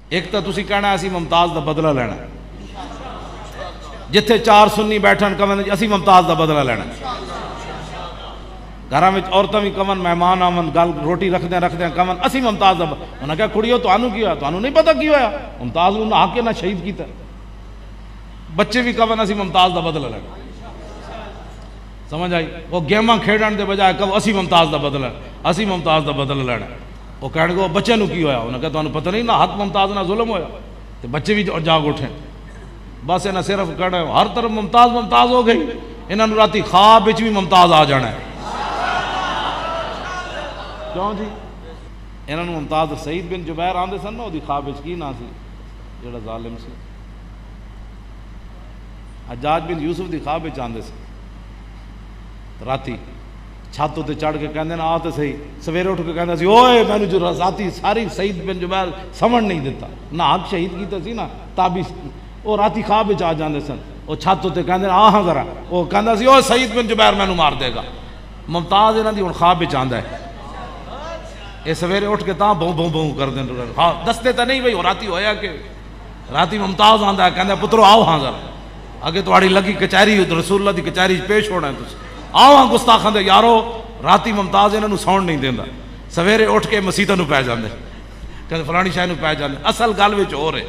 ایک تو تسی کہنا اسی ممتاز دا بدلہ لینا، جتھے 4 سنی بیٹھن کمن اسی ممتاز دا بدلہ لینا، گھراں وچ عورتاں بھی کمن مہمان آمن گل روٹی رکھدے کمن اسی ممتاز دا انہاں کہا کڑیو تانوں کی ہویا، تانوں نہیں پتہ کی ہویا، ممتاز نوں نہ کے نہ شہید کیتا، بچے بھی کمن اسی ممتاز دا بدلہ لینا، سمجھ آئی؟ وہ گیماں کھیڈن دے بجائے کہ اسی ممتاز دا بدلہ، اسی ممتاز دا بدلہ لینا، وہ کہنے گے بچے نو کی ہویا، انہاں کہا تانوں پتہ نہیں نہ حق ممتاز نہ ظلم ہویا، تے بچے بھی جاگ اٹھے، بس انہاں صرف کہنا ہر طرف ممتاز ممتاز ہو گئی، انہاں نو راتی خواب وچ بھی ممتاز آ جانا ہے، کیوں جی؟ انہاں نو ممتاز سعید بن جبیر آندے سن نا، دی خواب وچ کی نا سی جڑا ظالم سی، حجاج بن یوسف دی خواب وچ آندے سی، راتی چھت تے چڑھ کے کہندے نا آ تے صحیح، سویرے اٹھ کے کہندا سی اوئے مینوں جو راتی ساری سعید بن جبیر سمجھ نہیں دیتا، نہ حق شہید کیتا سی نا تابی، وہ راتی خواب وچ آ جاندے سن، وہ چھت تے کہندے نا آ ہاں ذرا، وہ کہندا سی اوئے سعید بن جبیر مینوں مار دے گا، ممتاز انہاں دی ہن خواب وچ آندا ہے، اے سویرے اٹھ کے تاں بوں بوں بوں کر دین، ہاں دستے تے نہیں بھئی وہ راتی ہویا کہ راتی ممتاز آندا ہے، کہندا پترو آؤ ہاں ذرا اگے تہاڑی لگی کچہری رسول اللہ دی کچہری پیش ہونا ہے تسی آؤ ہاں گستاخاں دے یارو، راتی ممتاز انہاں نوں سون نہیں دیندا، سویرے اٹھ کے مسیتاں نوں پے جاندے، کہندے فلانی شے نوں پے جاندے، اصل گل وچ ہو رہے